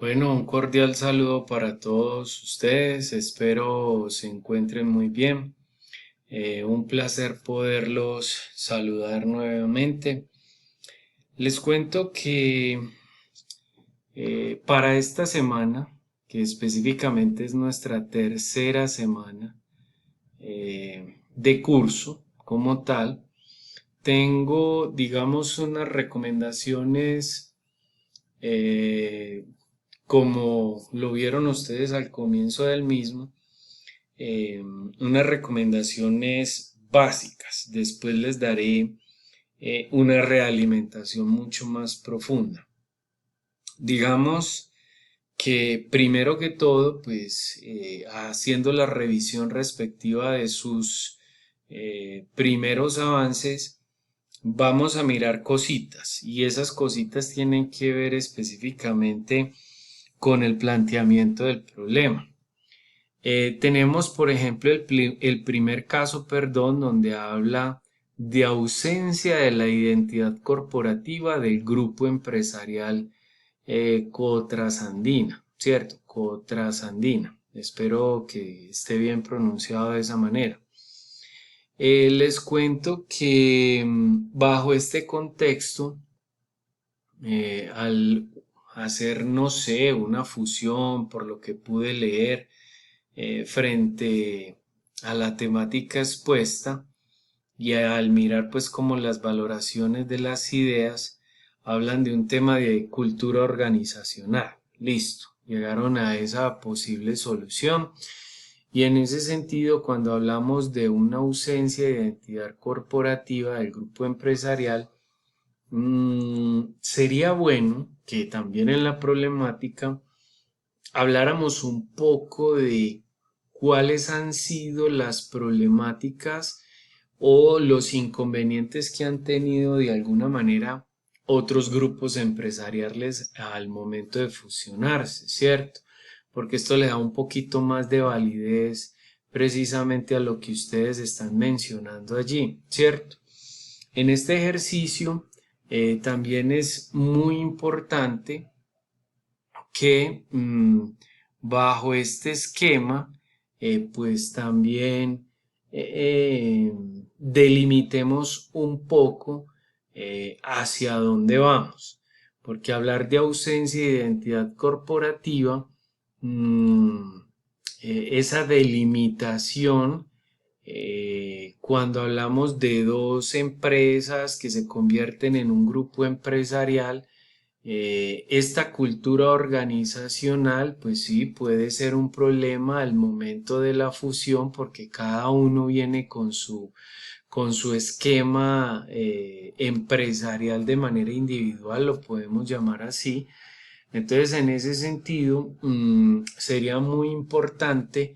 Bueno, un cordial saludo para todos ustedes. Espero se encuentren muy bien. Un placer poderlos saludar nuevamente. Les cuento que para esta semana, que específicamente es nuestra tercera semana de curso como tal, tengo, digamos, unas recomendaciones eh, como lo vieron ustedes al comienzo del mismo, unas recomendaciones básicas. Después les daré una realimentación mucho más profunda. Digamos que primero que todo, pues haciendo la revisión respectiva de sus primeros avances, vamos a mirar cositas y esas cositas tienen que ver específicamente con el planteamiento del problema. Tenemos, por ejemplo, el primer caso, perdón, donde habla de ausencia de la identidad corporativa del grupo empresarial Cotrasandina, ¿cierto? Cotrasandina. Espero que esté bien pronunciado de esa manera. Les cuento que bajo este contexto, al hacer, no sé, una fusión, por lo que pude leer, frente a la temática expuesta y al mirar pues como las valoraciones de las ideas hablan de un tema de cultura organizacional. Listo, llegaron a esa posible solución y en ese sentido cuando hablamos de una ausencia de identidad corporativa del grupo empresarial, sería bueno que también en la problemática habláramos un poco de cuáles han sido las problemáticas o los inconvenientes que han tenido de alguna manera otros grupos empresariales al momento de fusionarse, ¿cierto? Porque esto le da un poquito más de validez precisamente a lo que ustedes están mencionando allí, ¿cierto? En este ejercicio también es muy importante que bajo este esquema, pues también delimitemos un poco hacia dónde vamos, porque hablar de ausencia de identidad corporativa, mm, esa delimitación, cuando hablamos de dos empresas que se convierten en un grupo empresarial, esta cultura organizacional, pues sí, puede ser un problema al momento de la fusión porque cada uno viene con su esquema empresarial de manera individual, lo podemos llamar así. Entonces, en ese sentido, sería muy importante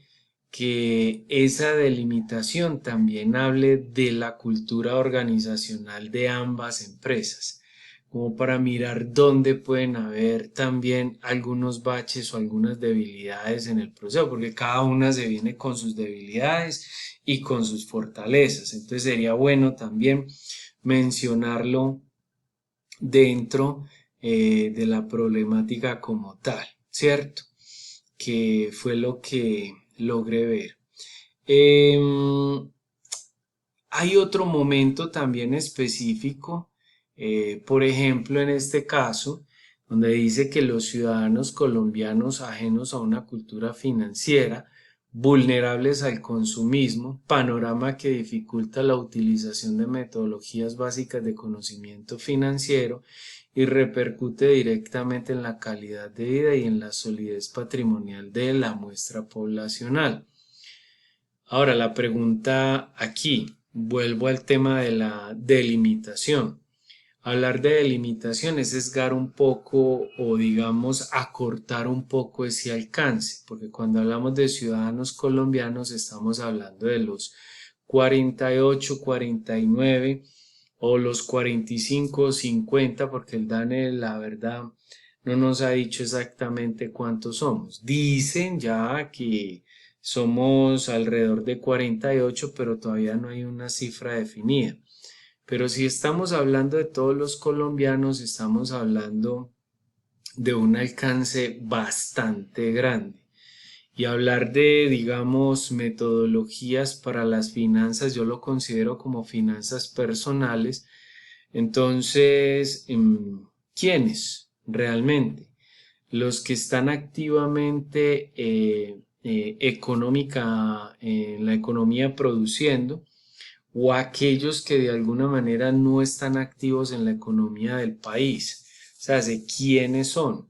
que esa delimitación también hable de la cultura organizacional de ambas empresas, como para mirar dónde pueden haber también algunos baches o algunas debilidades en el proceso, porque cada una se viene con sus debilidades y con sus fortalezas. Entonces sería bueno también mencionarlo dentro de la problemática como tal, ¿cierto? Que fue lo que logré ver. Em, Hay otro momento también específico, por ejemplo, en este caso, donde dice que los ciudadanos colombianos ajenos a una cultura financiera, vulnerables al consumismo, panorama que dificulta la utilización de metodologías básicas de conocimiento financiero y repercute directamente en la calidad de vida y en la solidez patrimonial de la muestra poblacional. Ahora, la pregunta aquí, vuelvo al tema de la delimitación. Hablar de delimitación es sesgar un poco o digamos acortar un poco ese alcance, porque cuando hablamos de ciudadanos colombianos estamos hablando de los 48, 49 o los 45 o 50, porque el DANE la verdad no nos ha dicho exactamente cuántos somos. Dicen ya que somos alrededor de 48, pero todavía no hay una cifra definida. Pero si estamos hablando de todos los colombianos, estamos hablando de un alcance bastante grande. Y hablar de, digamos, metodologías para las finanzas, yo lo considero como finanzas personales. Entonces, ¿quiénes realmente? Los que están activamente en la economía produciendo, o aquellos que de alguna manera no están activos en la economía del país. O sea, ¿de quiénes son?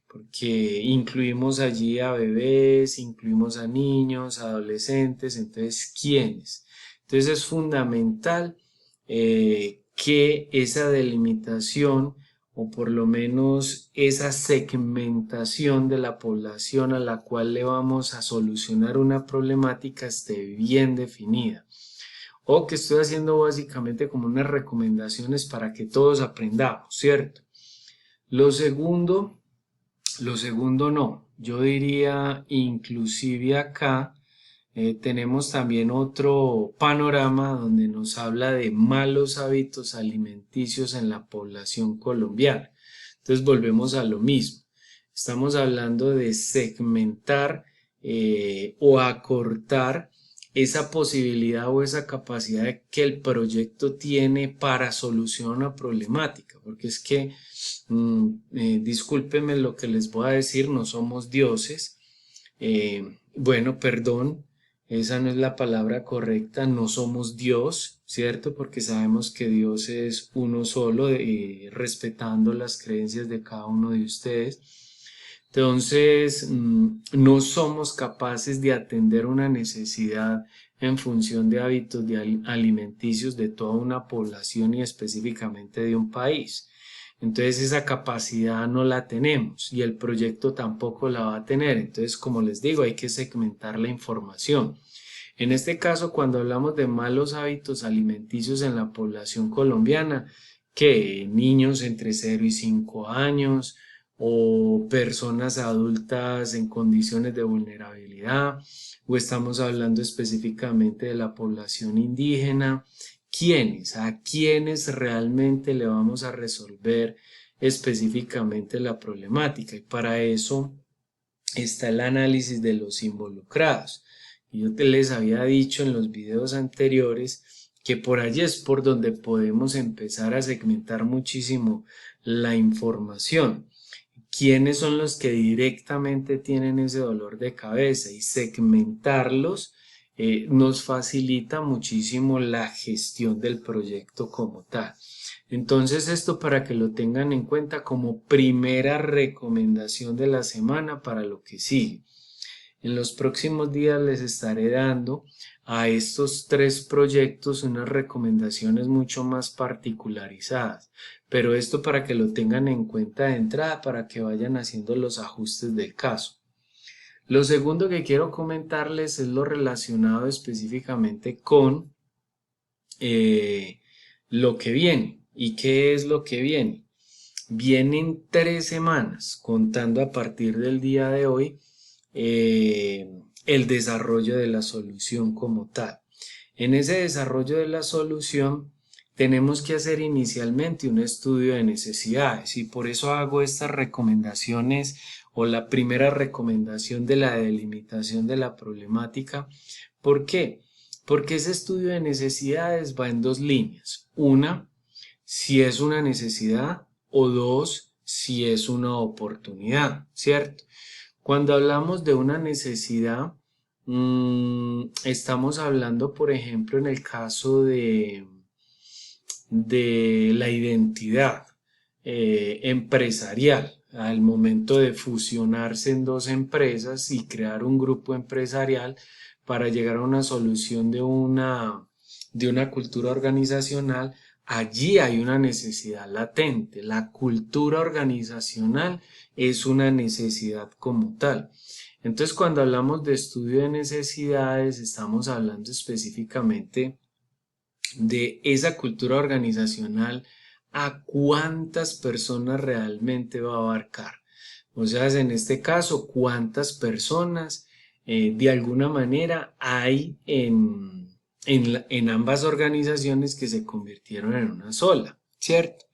Porque incluimos allí a bebés, incluimos a niños, adolescentes, entonces, ¿quiénes? Entonces es fundamental que esa delimitación o por lo menos esa segmentación de la población a la cual le vamos a solucionar una problemática esté bien definida. O que estoy haciendo básicamente como unas recomendaciones para que todos aprendamos, ¿cierto? Lo segundo, lo segundo no, yo diría inclusive acá tenemos también otro panorama donde nos habla de malos hábitos alimenticios en la población colombiana. Entonces volvemos a lo mismo. Estamos hablando de segmentar o acortar esa posibilidad o esa capacidad que el proyecto tiene para solucionar una problemática, porque es que, discúlpenme lo que les voy a decir, no somos dioses. Bueno, perdón, esa no es la palabra correcta, no somos Dios, ¿cierto? Porque sabemos que Dios es uno solo, respetando las creencias de cada uno de ustedes. Entonces, no somos capaces de atender una necesidad en función de hábitos alimenticios de toda una población y específicamente de un país. Entonces esa capacidad no la tenemos y el proyecto tampoco la va a tener. Entonces, como les digo, hay que segmentar la información. En este caso, cuando hablamos de malos hábitos alimenticios en la población colombiana, que niños entre 0 y 5 años o personas adultas en condiciones de vulnerabilidad, o estamos hablando específicamente de la población indígena, ¿quiénes? ¿A quiénes realmente le vamos a resolver específicamente la problemática? Y para eso está el análisis de los involucrados. Yo te les había dicho en los videos anteriores que por allí es por donde podemos empezar a segmentar muchísimo la información. ¿Quiénes son los que directamente tienen ese dolor de cabeza? Y segmentarlos nos facilita muchísimo la gestión del proyecto como tal. Entonces esto para que lo tengan en cuenta como primera recomendación de la semana para lo que sigue. En los próximos días les estaré dando a estos 3 proyectos unas recomendaciones mucho más particularizadas, pero esto para que lo tengan en cuenta de entrada, para que vayan haciendo los ajustes del caso. Lo segundo que quiero comentarles es lo relacionado específicamente con lo que viene. ¿Y qué es lo que viene? Vienen 3 semanas, contando a partir del día de hoy, el desarrollo de la solución como tal. En ese desarrollo de la solución tenemos que hacer inicialmente un estudio de necesidades y por eso hago estas recomendaciones o la primera recomendación de la delimitación de la problemática. ¿Por qué? Porque ese estudio de necesidades va en 2 líneas. Una, si es una necesidad, o 2, si es una oportunidad, ¿cierto? Cuando hablamos de una necesidad, estamos hablando, por ejemplo, en el caso de la identidad empresarial, al momento de fusionarse en 2 empresas y crear un grupo empresarial para llegar a una solución de una cultura organizacional. Allí hay una necesidad latente. La cultura organizacional es una necesidad como tal. Entonces, cuando hablamos de estudio de necesidades, estamos hablando específicamente de esa cultura organizacional, a cuántas personas realmente va a abarcar. O sea, en este caso, cuántas personas de alguna manera hay en ambas organizaciones que se convirtieron en una sola, ¿cierto?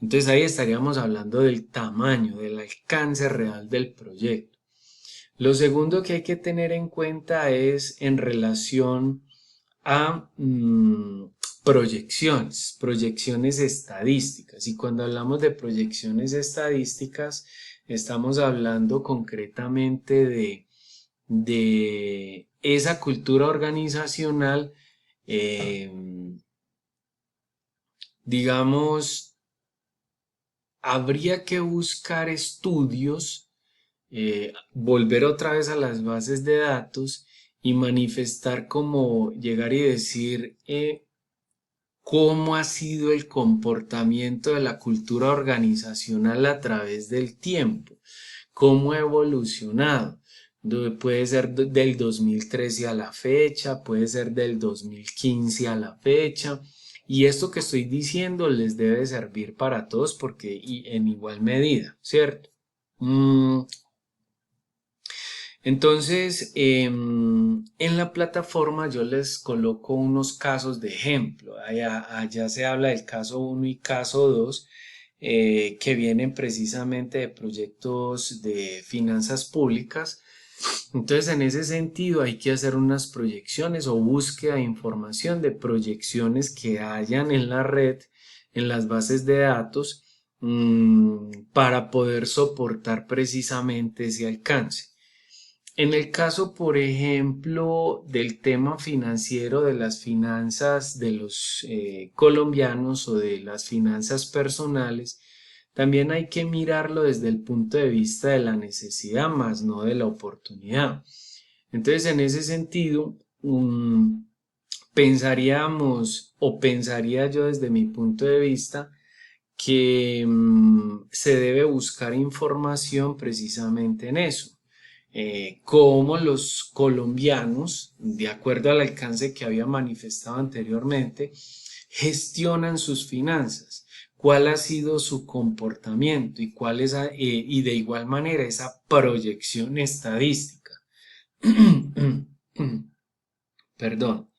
Entonces ahí estaríamos hablando del tamaño, del alcance real del proyecto. Lo segundo que hay que tener en cuenta es en relación a proyecciones estadísticas. Y cuando hablamos de proyecciones estadísticas, estamos hablando concretamente de esa cultura organizacional, eh, digamos, habría que buscar estudios, volver otra vez a las bases de datos y manifestar como llegar y decir cómo ha sido el comportamiento de la cultura organizacional a través del tiempo, cómo ha evolucionado. Puede ser del 2013 a la fecha, puede ser del 2015 a la fecha. Y esto que estoy diciendo les debe servir para todos porque y en igual medida, ¿cierto? Entonces, en la plataforma yo les coloco unos casos de ejemplo. Allá se habla del caso 1 y caso 2, que vienen precisamente de proyectos de finanzas públicas. Entonces, en ese sentido, hay que hacer unas proyecciones o búsqueda de información de proyecciones que hayan en la red, en las bases de datos, para poder soportar precisamente ese alcance. En el caso, por ejemplo, del tema financiero, de las finanzas de los colombianos o de las finanzas personales, también hay que mirarlo desde el punto de vista de la necesidad más no de la oportunidad. Entonces, en ese sentido, pensaríamos o pensaría yo desde mi punto de vista que se debe buscar información precisamente en eso. Cómo los colombianos, de acuerdo al alcance que había manifestado anteriormente, gestionan sus finanzas, cuál ha sido su comportamiento y cuál es, y de igual manera esa proyección estadística. Perdón.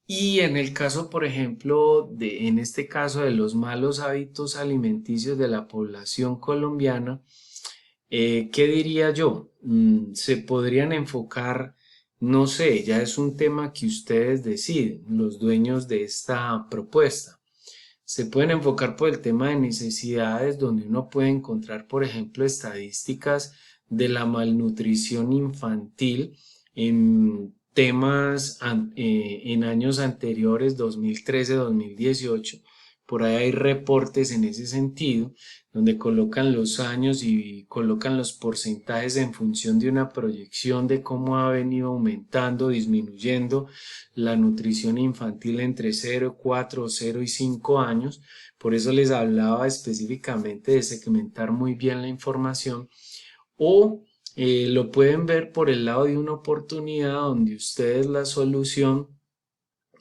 Y en el caso, por ejemplo, en este caso de los malos hábitos alimenticios de la población colombiana, ¿qué diría yo? Se podrían enfocar, no sé, ya es un tema que ustedes deciden, los dueños de esta propuesta. Se pueden enfocar por el tema de necesidades, donde uno puede encontrar, por ejemplo, estadísticas de la malnutrición infantil en temas en años anteriores, 2013, 2018. Por ahí hay reportes en ese sentido, donde colocan los años y colocan los porcentajes en función de una proyección de cómo ha venido aumentando, disminuyendo la nutrición infantil entre 0, 4, 0 y 5 años. Por eso les hablaba específicamente de segmentar muy bien la información. O lo pueden ver por el lado de una oportunidad donde ustedes la solución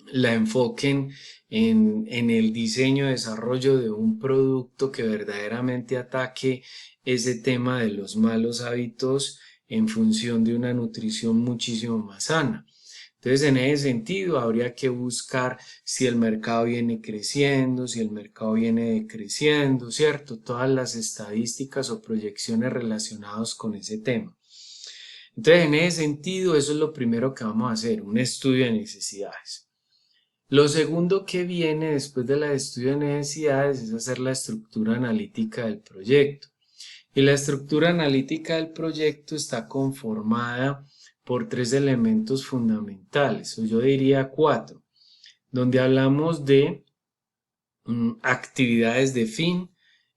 la enfoquen en el diseño, desarrollo de un producto que verdaderamente ataque ese tema de los malos hábitos en función de una nutrición muchísimo más sana. Entonces, en ese sentido, habría que buscar si el mercado viene creciendo, si el mercado viene decreciendo, ¿cierto? Todas las estadísticas o proyecciones relacionadas con ese tema. Entonces, en ese sentido, eso es lo primero que vamos a hacer, un estudio de necesidades. Lo segundo que viene después del estudio de necesidades es hacer la estructura analítica del proyecto. Y la estructura analítica del proyecto está conformada por 3 elementos fundamentales, o yo diría 4, donde hablamos de actividades de fin,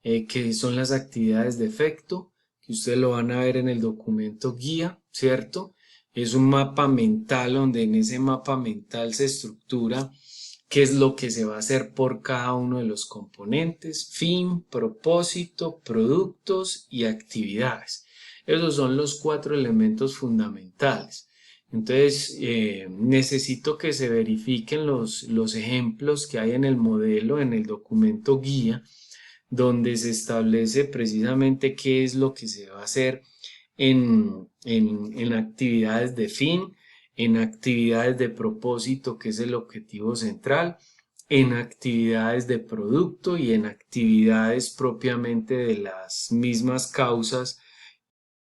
que son las actividades de efecto, que ustedes lo van a ver en el documento guía, ¿cierto? Es un mapa mental donde en ese mapa mental se estructura qué es lo que se va a hacer por cada uno de los componentes, fin, propósito, productos y actividades. Esos son los 4 elementos fundamentales. Entonces, necesito que se verifiquen los ejemplos que hay en el modelo, en el documento guía, donde se establece precisamente qué es lo que se va a hacer en actividades de fin, en actividades de propósito, que es el objetivo central, en actividades de producto y en actividades propiamente de las mismas causas